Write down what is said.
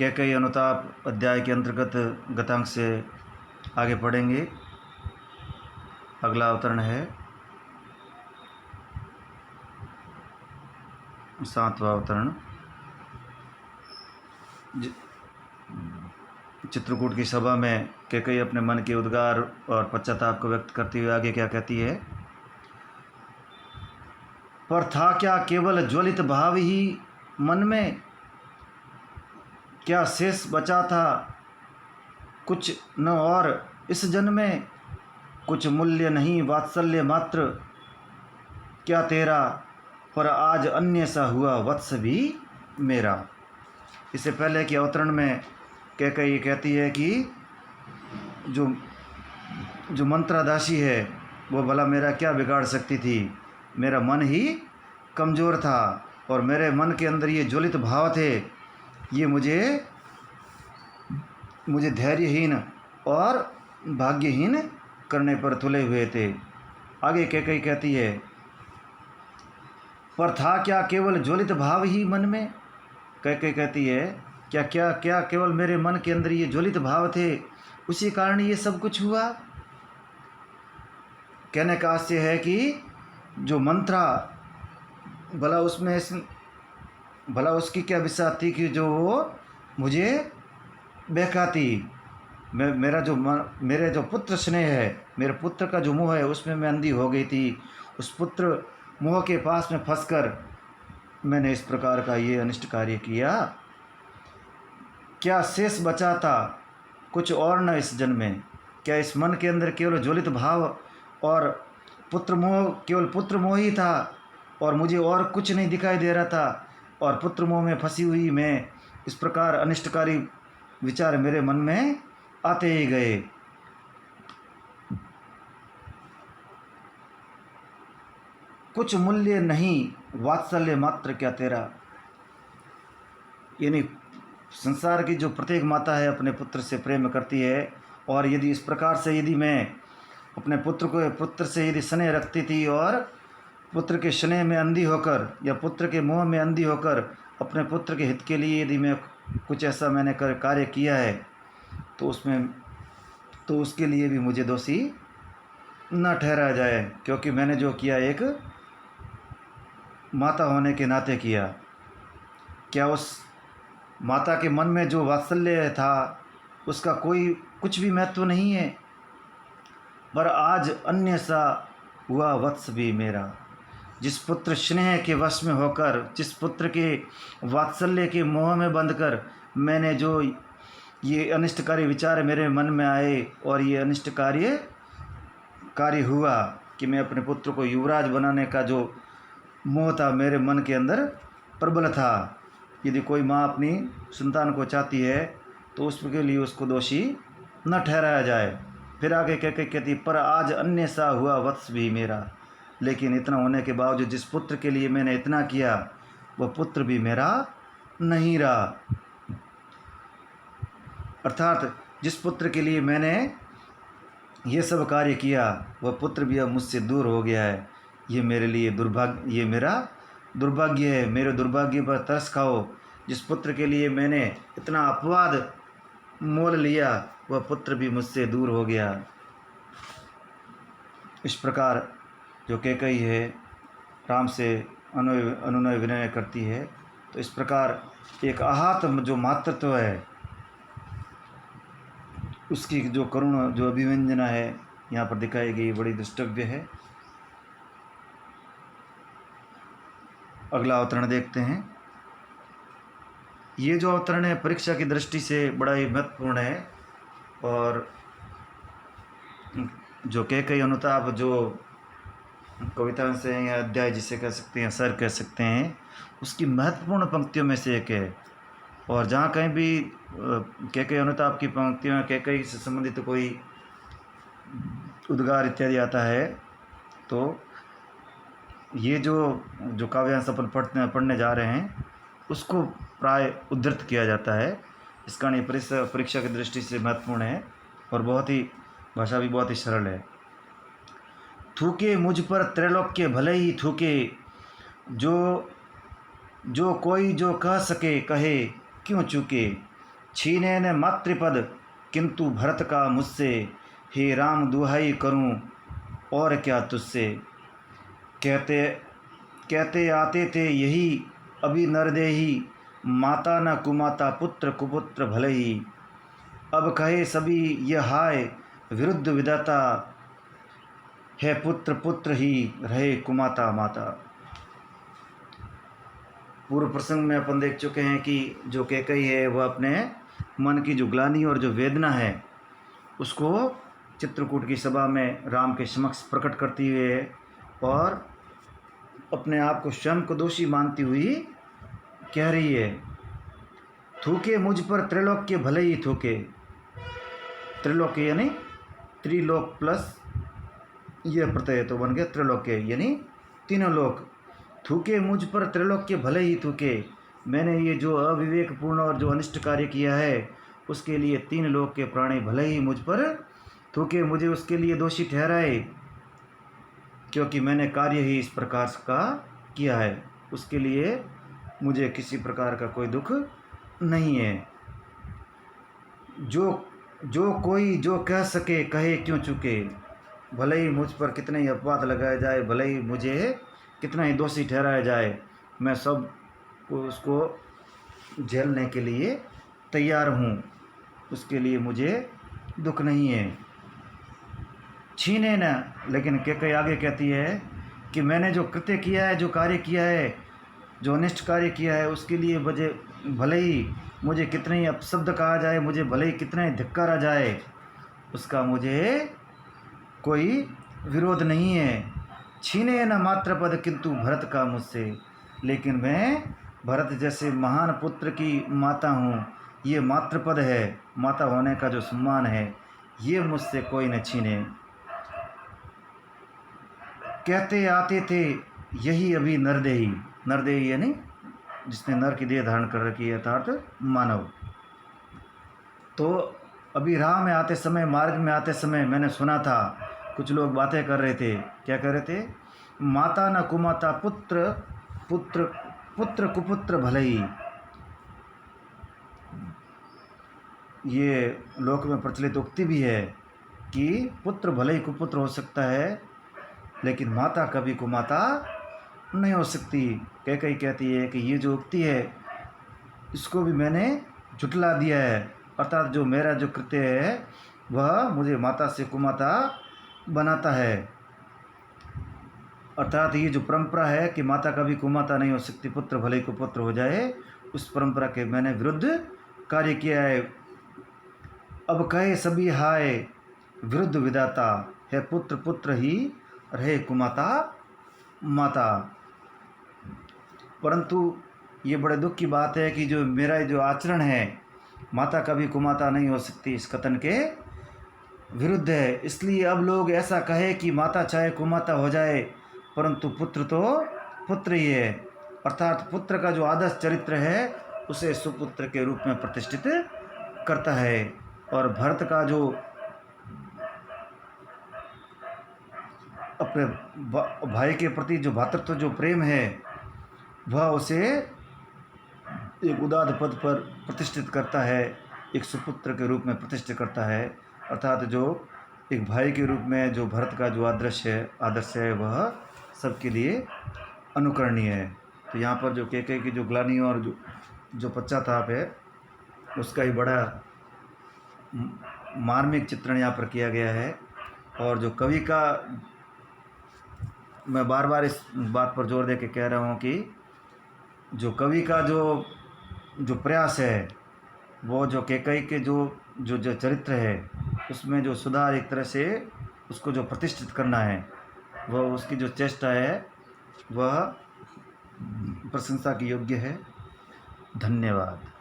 कैकेयी अनुताप अध्याय के अंतर्गत गतांक से आगे पढ़ेंगे। अगला अवतरण है 7वां अवतरण। चित्रकूट की सभा में कैकेयी अपने मन के उद्गार और पश्चाताप को व्यक्त करते हुए आगे क्या कहती है। पर था क्या केवल ज्वलित भाव ही मन में, क्या शेष बचा था कुछ न और इस जन्म में, कुछ मूल्य नहीं वात्सल्य मात्र क्या तेरा, पर आज अन्य सा हुआ वत्स भी मेरा। इससे पहले कि अवतरण में कैकेयी कहती है कि जो मंत्रादासी है वो भला मेरा क्या बिगाड़ सकती थी, मेरा मन ही कमज़ोर था और मेरे मन के अंदर ये ज्वलित भाव थे, ये मुझे धैर्यहीन और भाग्यहीन करने पर तुले हुए थे। आगे कैकेयी कहती है, पर था क्या केवल ज्वलित भाव ही मन में। कैकेयी कहती है क्या केवल मेरे मन के अंदर ये ज्वलित भाव थे, उसी कारण ये सब कुछ हुआ। कहने का आशय है कि जो मंत्रा भला उसकी क्या विसात थी कि जो वो मुझे बहकाती। मेरे जो पुत्र स्नेह है, मेरे पुत्र का जो मोह है, उसमें मैं अंधी हो गई थी। उस पुत्र मोह के पास में फंसकर मैंने इस प्रकार का ये अनिष्ट कार्य किया। क्या शेष बचा था कुछ और न इस जन्म में, क्या इस मन के अंदर केवल ज्वलित भाव और केवल पुत्र मोह ही था और मुझे और कुछ नहीं दिखाई दे रहा था। और पुत्र मोह में फंसी हुई मैं, इस प्रकार अनिष्टकारी विचार मेरे मन में आते ही गए। कुछ मूल्य नहीं वात्सल्य मात्र क्या तेरा, यानी संसार की जो प्रत्येक माता है अपने पुत्र से प्रेम करती है, और यदि इस प्रकार से यदि मैं अपने पुत्र से यदि स्नेह रखती थी और पुत्र के स्नेह में अंधी होकर या पुत्र के मोह में अंधी होकर अपने पुत्र के हित के लिए यदि मैं कुछ ऐसा मैंने कार्य किया है, तो उसके लिए भी मुझे दोषी न ठहराया जाए, क्योंकि मैंने जो किया एक माता होने के नाते किया। क्या उस माता के मन में जो वात्सल्य था उसका कुछ भी महत्व नहीं है, पर आज अन्य सा हुआ वत्स भी मेरा। जिस पुत्र स्नेह के वश में होकर, जिस पुत्र के वात्सल्य के मोह में बंधकर मैंने जो ये अनिष्टकारी विचार मेरे मन में आए और ये अनिष्ट कार्य हुआ कि मैं अपने पुत्र को युवराज बनाने का जो मोह था मेरे मन के अंदर प्रबल था। यदि कोई माँ अपनी संतान को चाहती है तो उसके लिए उसको दोषी न ठहराया जाए। फिर आगे कहती, पर आज अन्य सा हुआ वत्स भी मेरा। लेकिन इतना होने के बावजूद जिस पुत्र के लिए मैंने इतना किया वह पुत्र भी मेरा नहीं रहा। अर्थात जिस पुत्र के लिए मैंने ये सब कार्य किया वह पुत्र भी अब मुझसे दूर हो गया है। ये मेरे लिए दुर्भाग्य, ये मेरा दुर्भाग्य है। मेरे दुर्भाग्य पर तरस खाओ। जिस पुत्र के लिए मैंने इतना अपवाद मोल लिया वह पुत्र भी मुझसे दूर हो गया। इस प्रकार जो कैकेयी है राम से अनुनय विनय करती है, तो इस प्रकार एक आहत जो मातृत्व है उसकी जो करुण जो अभिव्यंजना है यहाँ पर दिखाई गई, बड़ी द्रष्टव्य है। अगला अवतरण देखते हैं। ये जो अवतरण है परीक्षा की दृष्टि से बड़ा ही महत्वपूर्ण है, और जो कैकेयी अनुताप जो कविता से या अध्याय जिसे कह सकते हैं, सर कह सकते हैं, उसकी महत्वपूर्ण पंक्तियों में से एक है। और जहाँ कहीं भी कैकेयी अनुताप की पंक्तियों में कैकेयी से संबंधित कोई उद्गार इत्यादि आता है तो ये जो काव्यांश अपन पढ़ने जा रहे हैं उसको प्राय उद्धृत किया जाता है। इस कारण ये परीक्षा की दृष्टि से महत्वपूर्ण है और भाषा भी बहुत ही सरल है। थूके मुझ पर त्रैलोक्य भले ही थूके, जो कोई जो कह सके कहे क्यों चूके। छीने न मातृपद किंतु भरत का मुझसे, हे राम दुहाई करूं और क्या तुझसे। कहते कहते आते थे यही अभी नरदेही, माता न कुमाता पुत्र कुपुत्र भले ही। अब कहे सभी यह हाय विरुद्ध विधाता, है पुत्र पुत्र ही रहे कुमाता माता। पूर्व प्रसंग में अपन देख चुके हैं कि जो कैकेयी है वह अपने मन की जो ग्लानि और जो वेदना है उसको चित्रकूट की सभा में राम के समक्ष प्रकट करती हुए और अपने आप को स्वयं को दोषी मानती हुई कह रही है, थूके मुझ पर त्रैलोक्य भले ही थूके। त्रिलोक्य यानी त्रिलोक प्लस यह प्रत्यय तो बन गया त्रिलोक्य यानी तीनों लोक। थूके मुझ पर त्रैलोक्य भले ही थूके, मैंने ये जो अविवेकपूर्ण और जो अनिष्ट कार्य किया है उसके लिए तीन लोक के प्राणी भले ही मुझ पर थूके, मुझे उसके लिए दोषी ठहराए, क्योंकि मैंने कार्य ही इस प्रकार का किया है, उसके लिए मुझे किसी प्रकार का कोई दुख नहीं है। जो कोई जो कह सके कहे क्यों चुके, भले ही मुझ पर कितने ही अपवाद लगाए जाए, भले ही मुझे कितना ही दोषी ठहराया जाए, मैं सब को उसको झेलने के लिए तैयार हूँ, उसके लिए मुझे दुख नहीं है। छीने न, लेकिन कैकेयी आगे कहती है कि मैंने जो कृत्य किया है, जो कार्य किया है, जो अनिष्ट कार्य किया है, उसके लिए मुझे भले ही मुझे कितने ही अपशब्द कहा जाए, मुझे भले ही कितना ही धिक्कारा जाए, उसका मुझे कोई विरोध नहीं है। छीने न मात्र पद किंतु भरत का मुझसे, लेकिन मैं भरत जैसे महान पुत्र की माता हूँ, ये मातृपद है, माता होने का जो सम्मान है ये मुझसे कोई न छीने। कहते आते थे यही अभी नरदेही, नरदेही यानी जिसने नर की देह धारण कर रखी है अर्थात मानव। तो अभी राह में आते समय, मार्ग में आते समय मैंने सुना था कुछ लोग बातें कर रहे थे। क्या कर रहे थे? माता न कुमाता पुत्र पुत्र पुत्र कुपुत्र भले ही। ये लोक में प्रचलित उक्ति भी है कि पुत्र भले ही कुपुत्र हो सकता है, लेकिन माता कभी कुमाता नहीं हो सकती। कैकेयी कहती है कि ये जो उक्ति है इसको भी मैंने झुटला दिया है, अर्थात जो मेरा जो कृत्य है वह मुझे माता से कुमाता बनाता है। अर्थात ये जो परंपरा है कि माता कभी कुमाता नहीं हो सकती, पुत्र भले ही कुपुत्र हो जाए, उस परंपरा के मैंने विरुद्ध कार्य किया है। अब कहे सभी हाय विरुद्ध विधाता, है पुत्र पुत्र ही रहे कुमाता माता। परंतु ये बड़े दुख की बात है कि जो मेरा जो आचरण है, माता कभी कुमाता नहीं हो सकती, इस कथन के विरुद्ध है। इसलिए अब लोग ऐसा कहे कि माता चाहे कुमाता हो जाए परंतु पुत्र तो पुत्र ही है, अर्थात पुत्र का जो आदर्श चरित्र है उसे सुपुत्र के रूप में प्रतिष्ठित करता है। और भरत का जो अपने भाई के प्रति जो भातृत्व जो प्रेम है वह उसे एक उदात्त पद पर प्रतिष्ठित करता है, एक सुपुत्र के रूप में प्रतिष्ठित करता है। अर्थात जो एक भाई के रूप में जो भरत का जो आदर्श है वह सबके लिए अनुकरणीय है। तो यहाँ पर जो कैकेयी की जो ग्लानि और जो पश्चाताप है उसका ही बड़ा मार्मिक चित्रण यहाँ पर किया गया है। और जो कवि का, मैं बार बार इस बात पर जोर दे के कह रहा हूँ कि जो कवि का जो प्रयास है वो जो कैकेयी के जो चरित्र है उसमें जो सुधार, एक तरह से उसको जो प्रतिष्ठित करना है, वह उसकी जो चेष्टा है वह प्रशंसा की योग्य है। धन्यवाद।